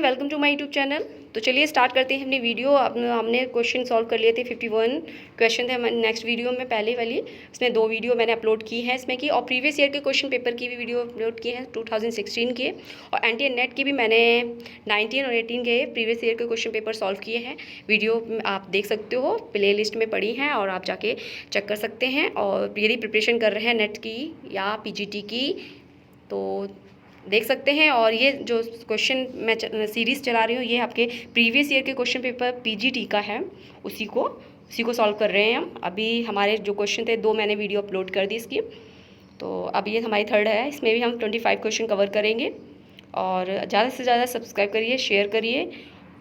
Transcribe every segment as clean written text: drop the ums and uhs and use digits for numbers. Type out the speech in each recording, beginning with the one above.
Welcome to my YouTube channel. तो चलिए start करते हैं अपनी वीडियो। हमने क्वेश्चन सॉल्व कर लिए थे, 51 क्वेश्चन थे हमारे नेक्स्ट वीडियो में। पहले वाली इसमें 2 वीडियो मैंने अपलोड की है इसमें की, और प्रीवियस ईयर के क्वेश्चन पेपर की भी वीडियो अपलोड की है 2016 के, और एनटीए नेट की भी मैंने 19 और 18 के प्रीवियस ईयर के क्वेश्चन पेपर सॉल्व किए हैं। वीडियो आप देख सकते हो, प्ले लिस्ट में पड़ी हैं और आप जाके चेक कर सकते हैं। और यदि प्रिपरेशन कर रहे हैं नेट की या पीजीटी की तो देख सकते हैं। और ये जो क्वेश्चन मैं सीरीज़ चला रही हूँ ये आपके प्रीवियस ईयर के क्वेश्चन पेपर पीजीटी का है, उसी को सॉल्व कर रहे हैं हम। अभी हमारे जो क्वेश्चन थे 2 मैंने वीडियो अपलोड कर दी इसकी, तो अब ये हमारी 3rd है। इसमें भी हम 25 क्वेश्चन कवर करेंगे। और ज़्यादा से ज़्यादा सब्सक्राइब करिए, शेयर करिए,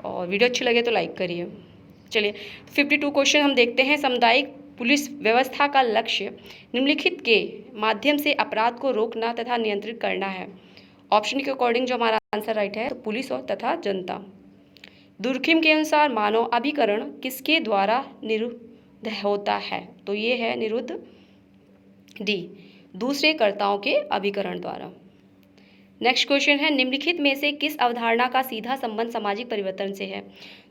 और वीडियो अच्छी लगे तो लाइक करिए। चलिए 52 क्वेश्चन हम देखते हैं। सामुदायिक पुलिस व्यवस्था का लक्ष्य निम्नलिखित के माध्यम से अपराध को रोकना तथा नियंत्रित करना है। ऑप्शन के अकॉर्डिंग जो हमारा आंसर राइट है तो पुलिस और तथा जनता। दुर्खिम के अनुसार मानव अभिकरण किसके द्वारा निरुद्ध होता है? तो ये है निरुद्ध डी, दूसरे कर्ताओं के अभिकरण द्वारा। नेक्स्ट क्वेश्चन है, निम्नलिखित में से किस अवधारणा का सीधा संबंध सामाजिक परिवर्तन से है?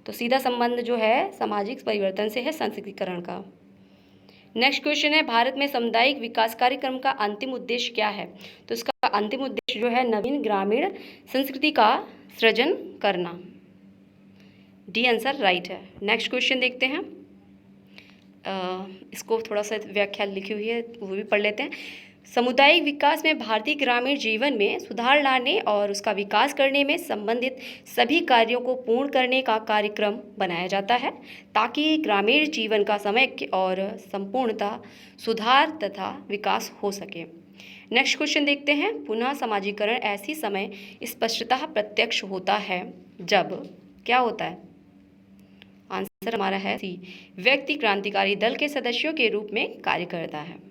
तो सीधा संबंध जो है सामाजिक परिवर्तन से है, संस्कृतिकरण का। नेक्स्ट क्वेश्चन है, भारत में सामुदायिक विकास कार्यक्रम का अंतिम उद्देश्य क्या है? तो इसका अंतिम उद्देश्य जो है नवीन ग्रामीण संस्कृति का सृजन करना। डी आंसर राइट है। नेक्स्ट क्वेश्चन देखते हैं। इसको थोड़ा सा व्याख्या लिखी हुई है वो भी पढ़ लेते हैं। सामुदायिक विकास में भारतीय ग्रामीण जीवन में सुधार लाने और उसका विकास करने में संबंधित सभी कार्यों को पूर्ण करने का कार्यक्रम बनाया जाता है ताकि ग्रामीण जीवन का समग्र और संपूर्णता सुधार तथा विकास हो सके। नेक्स्ट क्वेश्चन देखते हैं। पुनः समाजीकरण ऐसी समय स्पष्टतः प्रत्यक्ष होता है जब क्या होता है? आंसर हमारा है सी, व्यक्ति क्रांतिकारी दल के सदस्यों के रूप में कार्य करता है।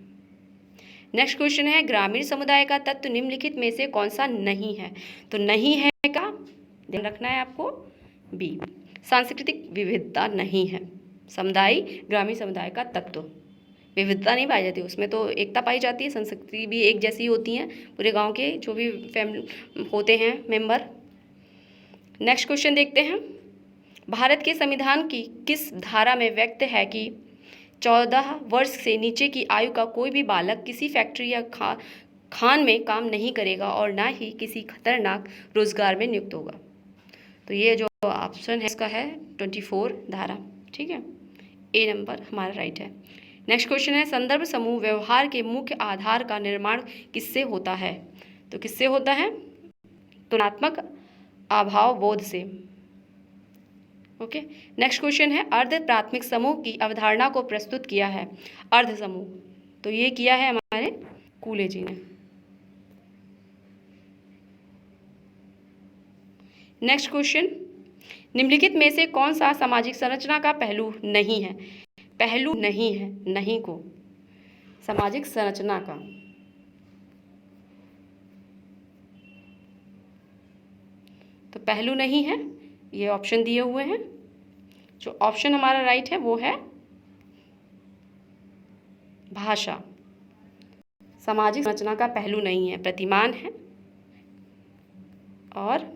नेक्स्ट क्वेश्चन है, ग्रामीण समुदाय का तत्व निम्नलिखित में से कौन सा नहीं है? तो नहीं है का ध्यान रखना है आपको। बी, सांस्कृतिक विविधता नहीं है। समुदाय ग्रामीण समुदाय का तत्व, विविधता नहीं पाई जाती उसमें, तो एकता पाई जाती है। संस्कृति भी एक जैसी होती हैं पूरे गांव के जो भी फैमिली होते हैं मेंबर। नेक्स्ट क्वेश्चन देखते हैं। भारत के संविधान की किस धारा में व्यक्त है कि 14 वर्ष से नीचे की आयु का कोई भी बालक किसी फैक्ट्री या खान में काम नहीं करेगा और ना ही किसी खतरनाक रोजगार में नियुक्त होगा? तो ये जो ऑप्शन है इसका है 24 धारा। ठीक है, ए नंबर हमारा राइट है। नेक्स्ट क्वेश्चन है, संदर्भ समूह व्यवहार के मुख्य आधार का निर्माण किससे होता है? तो किससे होता है? तुलनात्मक अभाव बोध से। ओके। नेक्स्ट क्वेश्चन है, अर्ध प्राथमिक समूह की अवधारणा को प्रस्तुत किया है अर्ध समूह, तो ये किया है हमारे कूले जी ने। नेक्स्ट क्वेश्चन, निम्नलिखित में से कौन सा सामाजिक संरचना का पहलू नहीं है? पहलू नहीं है, नहीं को सामाजिक संरचना का। तो पहलू नहीं है, ये ऑप्शन दिए हुए हैं। जो ऑप्शन हमारा राइट है वो है भाषा। सामाजिक संरचना का पहलू नहीं है, प्रतिमान है और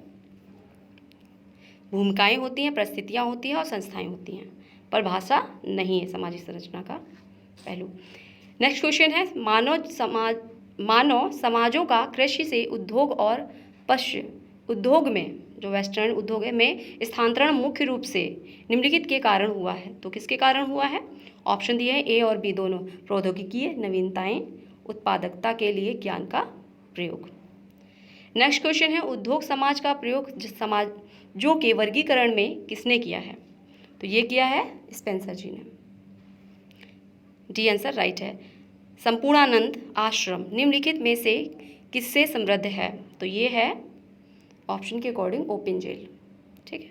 भूमिकाएं होती हैं, परिस्थितियां होती हैं और संस्थाएं होती हैं, पर भाषा नहीं है सामाजिक संरचना का पहलू। नेक्स्ट क्वेश्चन है, मानव समाजों का कृषि से उद्योग और पश्चिम उद्योग में, जो वेस्टर्न उद्योग है, में स्थानांतरण मुख्य रूप से निम्नलिखित के कारण हुआ है? तो किसके कारण हुआ है? ऑप्शन दिए हैं ए और बी दोनों। प्रौद्योगिकी, नवीनताएं, उत्पादकता के लिए ज्ञान का प्रयोग। नेक्स्ट क्वेश्चन है, उद्योग समाज का प्रयोग समाजों के वर्गीकरण में किसने किया है? तो ये किया है स्पेंसर जी ने। डी आंसर राइट है। संपूर्णानंद आश्रम निम्नलिखित में से किससे समृद्ध है? तो ये है ऑप्शन के अकॉर्डिंग ओपन जेल। ठीक है।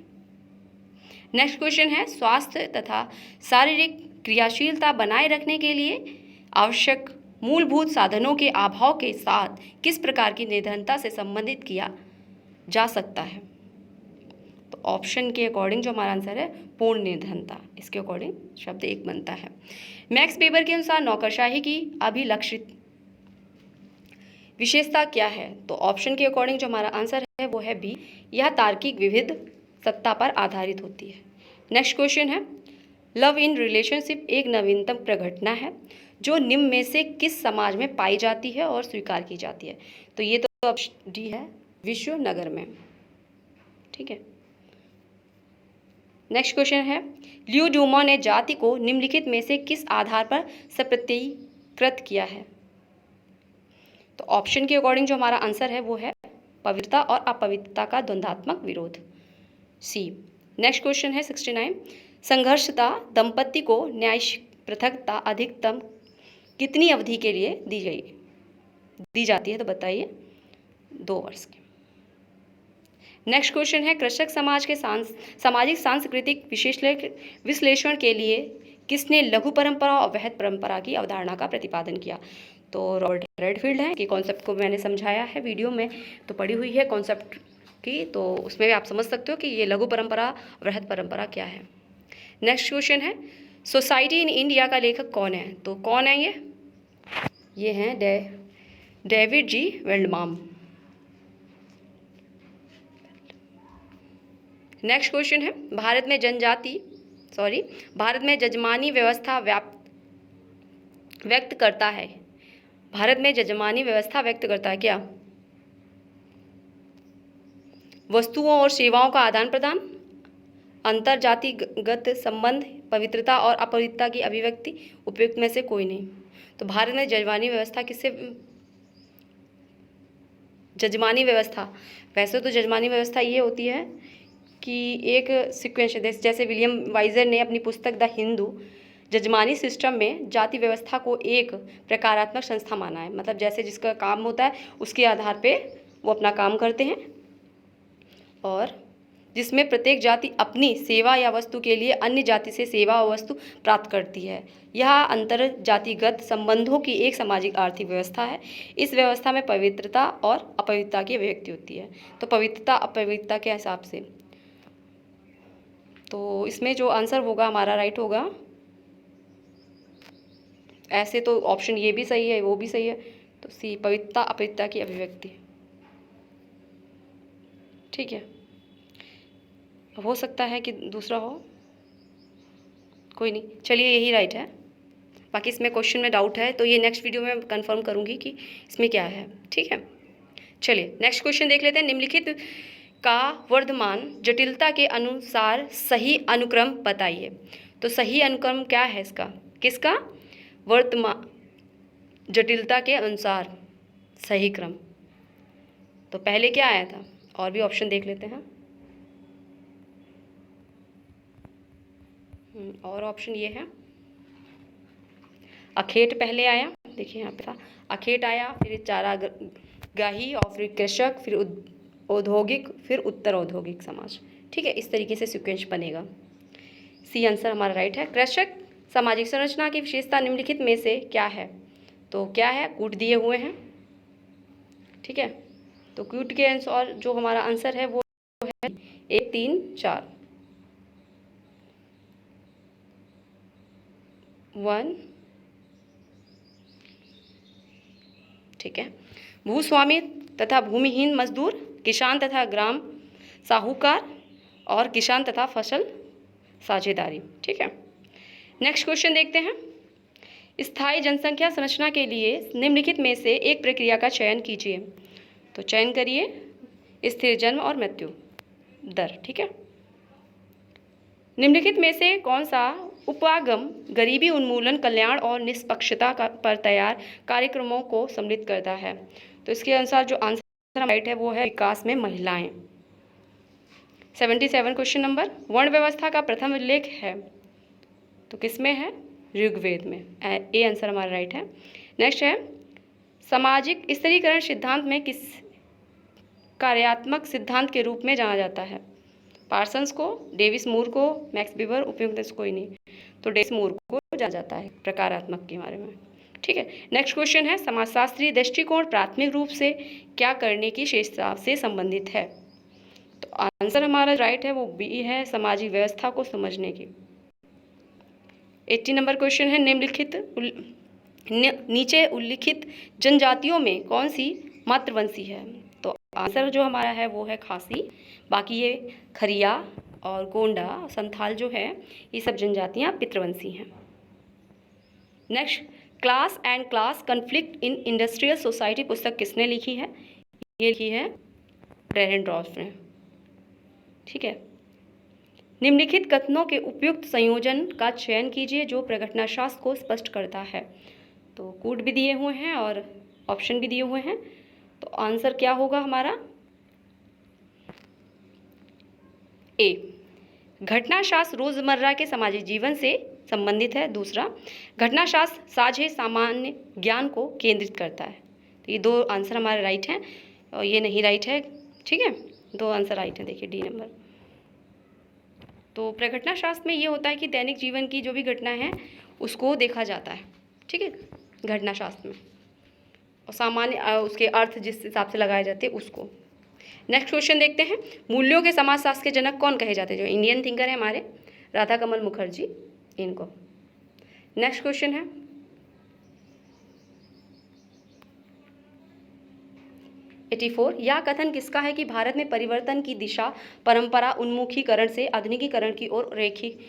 नेक्स्ट क्वेश्चन है, स्वास्थ्य तथा शारीरिक क्रियाशीलता बनाए रखने के लिए आवश्यक मूलभूत साधनों के अभाव के साथ किस प्रकार की निर्धनता से संबंधित किया जा सकता है? तो ऑप्शन के अकॉर्डिंग जो हमारा आंसर है पूर्ण निर्धनता, इसके अकॉर्डिंग शब्द एक बनता है। मैक्स वेबर के अनुसार नौकरशाही की अभिलक्षित विशेषता क्या है? तो ऑप्शन के अकॉर्डिंग जो हमारा आंसर है वो है बी, यह तार्किक विविध सत्ता पर आधारित होती है। नेक्स्ट क्वेश्चन है, लव इन रिलेशनशिप एक नवीनतम प्रघटना है जो निम्न में से किस समाज में पाई जाती है और स्वीकार की जाती है? तो ये तो ऑप्शन डी है, विश्व नगर में। ठीक है। नेक्स्ट क्वेश्चन है, लियो डूमा ने जाति को निम्नलिखित में से किस आधार पर सप्रतीकृत किया है? तो ऑप्शन के अकॉर्डिंग जो हमारा आंसर है वो है पवित्रता और अपवित्रता का द्वंद्वात्मक विरोध, सी। नेक्स्ट क्वेश्चन है 69, संघर्षता दंपति को न्यायिक पृथकता अधिकतम कितनी अवधि के लिए दी जाती है? तो बताइए, 2 वर्ष की। नेक्स्ट क्वेश्चन है, कृषक समाज के सामाजिक सांस्कृतिक विश्लेषण के लिए किसने लघु परंपरा और वृहद परंपरा की अवधारणा का प्रतिपादन किया? तो रॉबर्ट रेडफील्ड है। कि कॉन्सेप्ट को मैंने समझाया है वीडियो में, तो पढ़ी हुई है कॉन्सेप्ट की, तो उसमें भी आप समझ सकते हो कि ये लघु परंपरा वृहद परंपरा क्या है। नेक्स्ट क्वेश्चन है, सोसाइटी इन इंडिया का लेखक कौन है? तो कौन है ये हैं डेविड जी वेल्डमाम। नेक्स्ट क्वेश्चन है, भारत में जजमानी व्यवस्था व्यक्त करता है। भारत में जजमानी व्यवस्था व्यक्त करता है क्या? वस्तुओं और सेवाओं का आदान प्रदान, अंतर जातिगत संबंध, पवित्रता और अपवित्रता की अभिव्यक्ति, उपयुक्त में से कोई नहीं। तो भारत में जजमानी व्यवस्था जजमानी व्यवस्था, वैसे तो जजमानी व्यवस्था ये होती है कि एक सीक्वेंस, जैसे विलियम वाइजर ने अपनी पुस्तक द हिंदू जजमानी सिस्टम में जाति व्यवस्था को एक प्रकारात्मक संस्था माना है। मतलब जैसे जिसका काम होता है उसके आधार पे वो अपना काम करते हैं, और जिसमें प्रत्येक जाति अपनी सेवा या वस्तु के लिए अन्य जाति से सेवा और वस्तु प्राप्त करती है। यह अंतर जातिगत संबंधों की एक सामाजिक आर्थिक व्यवस्था है। इस व्यवस्था में पवित्रता और अपवित्रता की अभिव्यक्ति होती है। तो पवित्रता अपवित्रता के हिसाब से, तो इसमें जो आंसर होगा हमारा राइट होगा, ऐसे तो ऑप्शन ये भी सही है वो भी सही है, तो सी, पवित्रता अपवित्रता की अभिव्यक्ति। ठीक है, हो सकता है कि दूसरा हो, कोई नहीं, चलिए यही राइट है। बाकी इसमें क्वेश्चन में डाउट है तो ये नेक्स्ट वीडियो में कंफर्म करूँगी कि इसमें क्या है। ठीक है, चलिए नेक्स्ट क्वेश्चन देख लेते हैं। निम्नलिखित का वर्धमान जटिलता के अनुसार सही अनुक्रम बताइए। तो सही अनुक्रम क्या है इसका? किसका? वर्तमान जटिलता के अनुसार सही क्रम। तो पहले क्या आया था? और भी ऑप्शन देख लेते हैं। और ऑप्शन ये है, अखेट पहले आया, देखिए यहाँ पे था, अखेट आया, फिर चारागाही, और फिर कृषक, फिर औद्योगिक, फिर उत्तर औद्योगिक समाज। ठीक है, इस तरीके से सीक्वेंस बनेगा। सी आंसर हमारा राइट है। कृषक सामाजिक संरचना की विशेषता निम्नलिखित में से क्या है? तो क्या है? कूट दिए हुए हैं। ठीक है, तो कूट के अनुसार जो हमारा आंसर है वो है 1 3 4 1। ठीक है, भूस्वामी तथा भूमिहीन मजदूर, किसान तथा ग्राम साहूकार, और किसान तथा फसल साझेदारी। ठीक है, नेक्स्ट क्वेश्चन देखते हैं। स्थायी जनसंख्या संरचना के लिए निम्नलिखित में से एक प्रक्रिया का चयन कीजिए। तो चयन करिए, स्थिर जन्म और मृत्यु दर। ठीक है, निम्नलिखित में से कौन सा उपागम गरीबी उन्मूलन, कल्याण और निष्पक्षता पर तैयार कार्यक्रमों को सम्मिलित करता है? तो इसके अनुसार जो आंसर राइट है वो है विकास में महिलाएं। 77 क्वेश्चन नंबर, वर्ण व्यवस्था का प्रथम उल्लेख है तो किसमें है? ऋग्वेद में। ए आंसर हमारा राइट है। नेक्स्ट है, सामाजिक स्तरीकरण सिद्धांत में किस कार्यात्मक सिद्धांत के रूप में जाना जाता है? पार्सन्स को, डेविस मूर को, मैक्स वीबर, उपयुक्त कोई नहीं, तो डेविस मूर को जाना जाता है प्रकारात्मक के बारे में। ठीक है, नेक्स्ट क्वेश्चन है, समाजशास्त्रीय दृष्टिकोण प्राथमिक रूप से क्या करने की विशेषता से संबंधित है? तो आंसर हमारा राइट है वो बी है, सामाजिक व्यवस्था को समझने की। 80 नंबर क्वेश्चन है, नीचे उल्लिखित जनजातियों में कौन सी मातृवंशी है? तो आंसर जो हमारा है वो है खासी। बाकी ये खरिया और गोंडा, संथाल जो है, ये सब जनजातियाँ पितृवंशी हैं। Next, class and class conflict in industrial society पुस्तक किसने लिखी है? ये लिखी है ब्रेरेनडॉर्फ ने। ठीक है। निम्नलिखित कथनों के उपयुक्त संयोजन का चयन कीजिए जो प्रघटनाशास्त्र को स्पष्ट करता है। तो कूट भी दिए हुए हैं और ऑप्शन भी दिए हुए हैं। तो आंसर क्या होगा हमारा? ए, घटनाशास्त्र रोजमर्रा के सामाजिक जीवन से संबंधित है। दूसरा, घटनाशास्त्र साझे सामान्य ज्ञान को केंद्रित करता है। तो ये दो आंसर हमारे राइट हैं और ये नहीं राइट है। ठीक है, दो आंसर राइट हैं। देखिए डी नंबर। तो प्रघटनाशास्त्र में ये होता है कि दैनिक जीवन की जो भी घटना है उसको देखा जाता है। ठीक है, घटनाशास्त्र में, और सामान्य उसके अर्थ जिस हिसाब से लगाए जाते हैं उसको। नेक्स्ट क्वेश्चन देखते हैं। मूल्यों के समाजशास्त्र के जनक कौन कहे जाते हैं? जो इंडियन थिंकर है हमारे, राधा कमल मुखर्जी, इनको। नेक्स्ट क्वेश्चन है 84। यह कथन किसका है कि भारत में परिवर्तन की दिशा परंपरा उन्मुखीकरण से आधुनिकीकरण की ओर रैखिक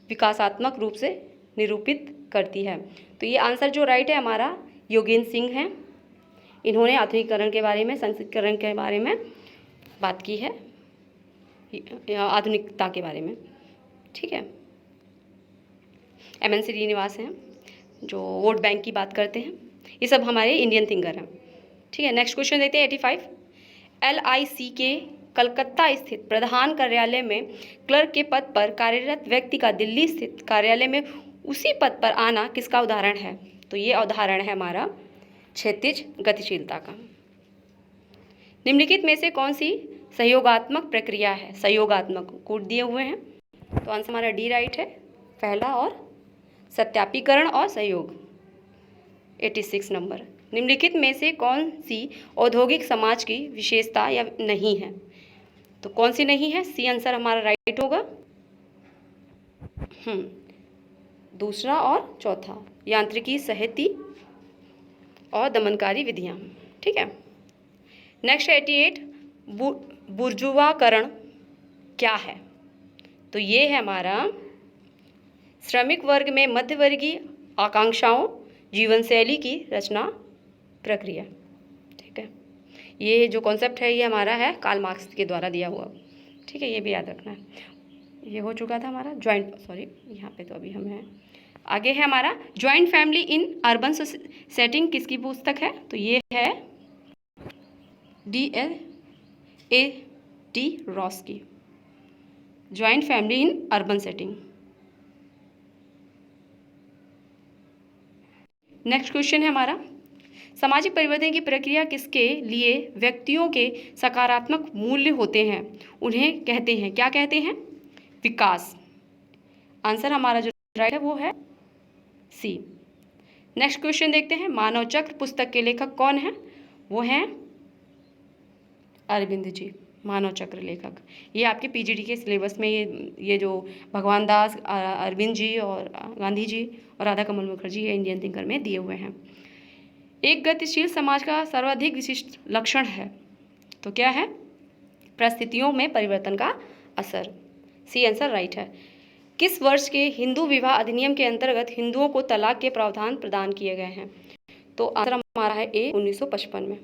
विकासात्मक रूप से निरूपित करती है? तो ये आंसर जो राइट है हमारा योगेंद्र सिंह है। इन्होंने आधुनिकीकरण के बारे में, संस्कृतिकरण के बारे में बात की है, आधुनिकता के बारे में। ठीक है। MN श्रीनिवास हैं जो वोट बैंक की बात करते हैं। ये सब हमारे इंडियन थिंकर हैं। ठीक है। नेक्स्ट क्वेश्चन देखते हैं 85। LIC के कलकत्ता स्थित प्रधान कार्यालय में क्लर्क के पद पर कार्यरत व्यक्ति का दिल्ली स्थित कार्यालय में उसी पद पर आना किसका उदाहरण है? तो ये उदाहरण है हमारा क्षैतिज गतिशीलता का। निम्नलिखित में से कौन सी सहयोगात्मक प्रक्रिया है? सहयोगात्मक कोड दिए हुए हैं। तो आंसर हमारा डी राइट है, पहला, और सत्यापीकरण और सहयोग। 86 नंबर। निम्नलिखित में से कौन सी औद्योगिक समाज की विशेषता या नहीं है? तो कौन सी नहीं है? सी आंसर हमारा राइट होगा। दूसरा और चौथा, यांत्रिकी, सहती और दमनकारी विधियां। ठीक है। नेक्स्ट 88। बुर्जुआकरण क्या है? तो ये है हमारा श्रमिक वर्ग में मध्यवर्गीय आकांक्षाओं जीवन शैली की रचना प्रक्रिया। ठीक है। ये जो कॉन्सेप्ट है ये हमारा है कार्ल मार्क्स के द्वारा दिया हुआ। ठीक है, ये भी याद रखना है। ये हो चुका था हमारा जॉइंट, सॉरी यहाँ पे तो अभी हम हैं। आगे है हमारा joint family in urban setting, किसकी पुस्तक है? तो ये है D.A.T. रॉस की, joint family in urban setting. Next question है हमारा सामाजिक परिवर्तन की प्रक्रिया किसके लिए व्यक्तियों के सकारात्मक मूल्य होते हैं उन्हें कहते हैं? क्या कहते हैं? विकास। आंसर हमारा जो राइट है वो है सी। नेक्स्ट क्वेश्चन देखते हैं। मानव चक्र पुस्तक के लेखक कौन है? वो हैं अरविंद जी, मानव चक्र लेखक। ये आपके PGD के सिलेबस में ये जो भगवान दास, अरविंद जी और गांधी जी और राधा कमल मुखर्जी ये इंडियन थिंकर में दिए हुए हैं। एक गतिशील समाज का सर्वाधिक विशिष्ट लक्षण है, तो क्या है? परिस्थितियों में परिवर्तन का असर। सी आंसर राइट है। किस वर्ष के हिंदू विवाह अधिनियम के अंतर्गत हिंदुओं को तलाक के प्रावधान प्रदान किए गए हैं? तो आंसर हमारा है ए, 1955 में।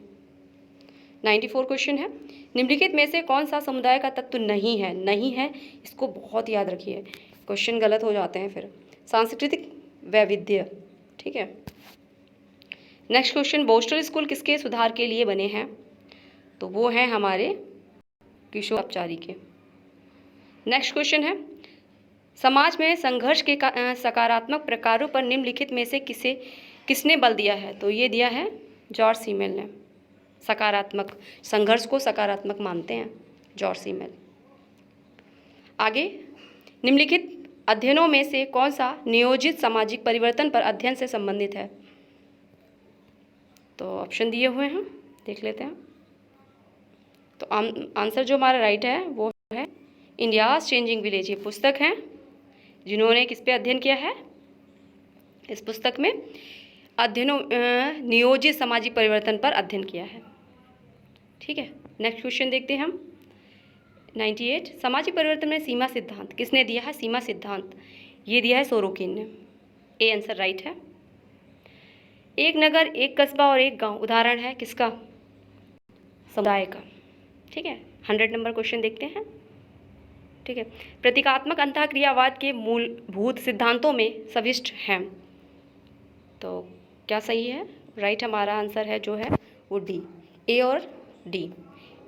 94 क्वेश्चन है। निम्नलिखित में से कौन सा समुदाय का तत्व नहीं है? नहीं है, इसको बहुत याद रखिए, क्वेश्चन गलत हो जाते हैं फिर। सांस्कृतिक वैविध्य। ठीक है। नेक्स्ट क्वेश्चन, बोस्टन स्कूल किसके सुधार के लिए बने हैं? तो वो हैं हमारे किशोर अपचारी के। नेक्स्ट क्वेश्चन है समाज में संघर्ष के सकारात्मक प्रकारों पर निम्नलिखित में से किसने बल दिया है? तो ये दिया है जॉर्ज सीमेल ने। सकारात्मक संघर्ष को सकारात्मक मानते हैं जॉर्ज सीमेल। आगे, निम्नलिखित अध्ययनों में से कौन सा नियोजित सामाजिक परिवर्तन पर अध्ययन से संबंधित है? तो ऑप्शन दिए हुए हैं, देख लेते हैं। तो आंसर जो हमारा राइट है वो है इंडियाज चेंजिंग विलेज। ये पुस्तक है जिन्होंने किस पे अध्ययन किया है? इस पुस्तक में अध्ययनों नियोजित सामाजिक परिवर्तन पर अध्ययन किया है। ठीक है, नेक्स्ट क्वेश्चन देखते हैं हम 98। सामाजिक परिवर्तन में सीमा सिद्धांत किसने दिया है? सीमा सिद्धांत ये दिया है सोरोकिन ने। ए आंसर राइट है। एक नगर, एक कस्बा और एक गांव उदाहरण है किसका? समुदाय का। ठीक है, 100 नंबर क्वेश्चन देखते हैं। ठीक है, प्रतीकात्मक अंतःक्रियावाद के मूलभूत सिद्धांतों में सविष्ट हैं। तो क्या सही है? राइट हमारा आंसर है जो है वो डी, ए और डी।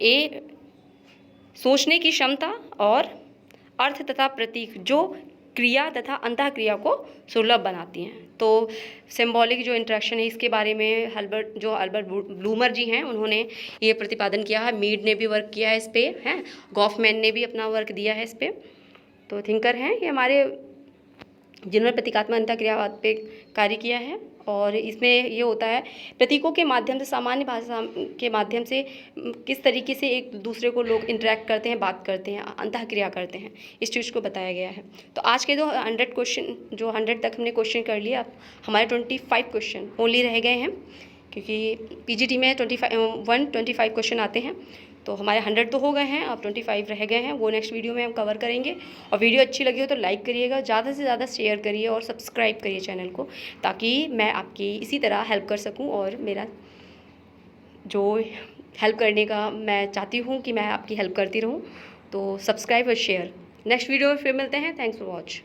ए सोचने की क्षमता और अर्थ तथा प्रतीक जो क्रिया तथा अंतःक्रिया को सुलभ बनाती हैं। तो सिंबॉलिक जो इंटरेक्शन है इसके बारे में अल्बर्ट ब्लूमर जी हैं उन्होंने ये प्रतिपादन किया है। मीड ने भी वर्क किया है इस पर, हैं गॉफमैन ने भी अपना वर्क दिया है इस पर। तो थिंकर हैं ये हमारे, जिन्होंने प्रतीकात्मक अंतःक्रियावाद पे कार्य किया है। और इसमें ये होता है प्रतीकों के माध्यम से, सामान्य भाषा के माध्यम से किस तरीके से एक दूसरे को लोग इंटरेक्ट करते हैं, बात करते हैं, अंतःक्रिया करते हैं, इस चीज़ को बताया गया है। तो आज के 100 क्वेश्चन, जो 100 तक हमने क्वेश्चन कर लिया, अब हमारे 25 क्वेश्चन ओनली रह गए हैं, क्योंकि पीजीटी में 125 क्वेश्चन आते हैं। तो हमारे 100 तो हो गए हैं, अब 25 रह गए हैं, वो नेक्स्ट वीडियो में हम कवर करेंगे। और वीडियो अच्छी लगी हो तो लाइक करिएगा, ज़्यादा से ज़्यादा शेयर करिए और सब्सक्राइब करिए चैनल को, ताकि मैं आपकी इसी तरह हेल्प कर सकूं। और मेरा जो हेल्प करने का मैं चाहती हूं कि मैं आपकी हेल्प करती रहूं। तो सब्सक्राइब और शेयर। नेक्स्ट वीडियो में फिर मिलते हैं। Thanks for watch.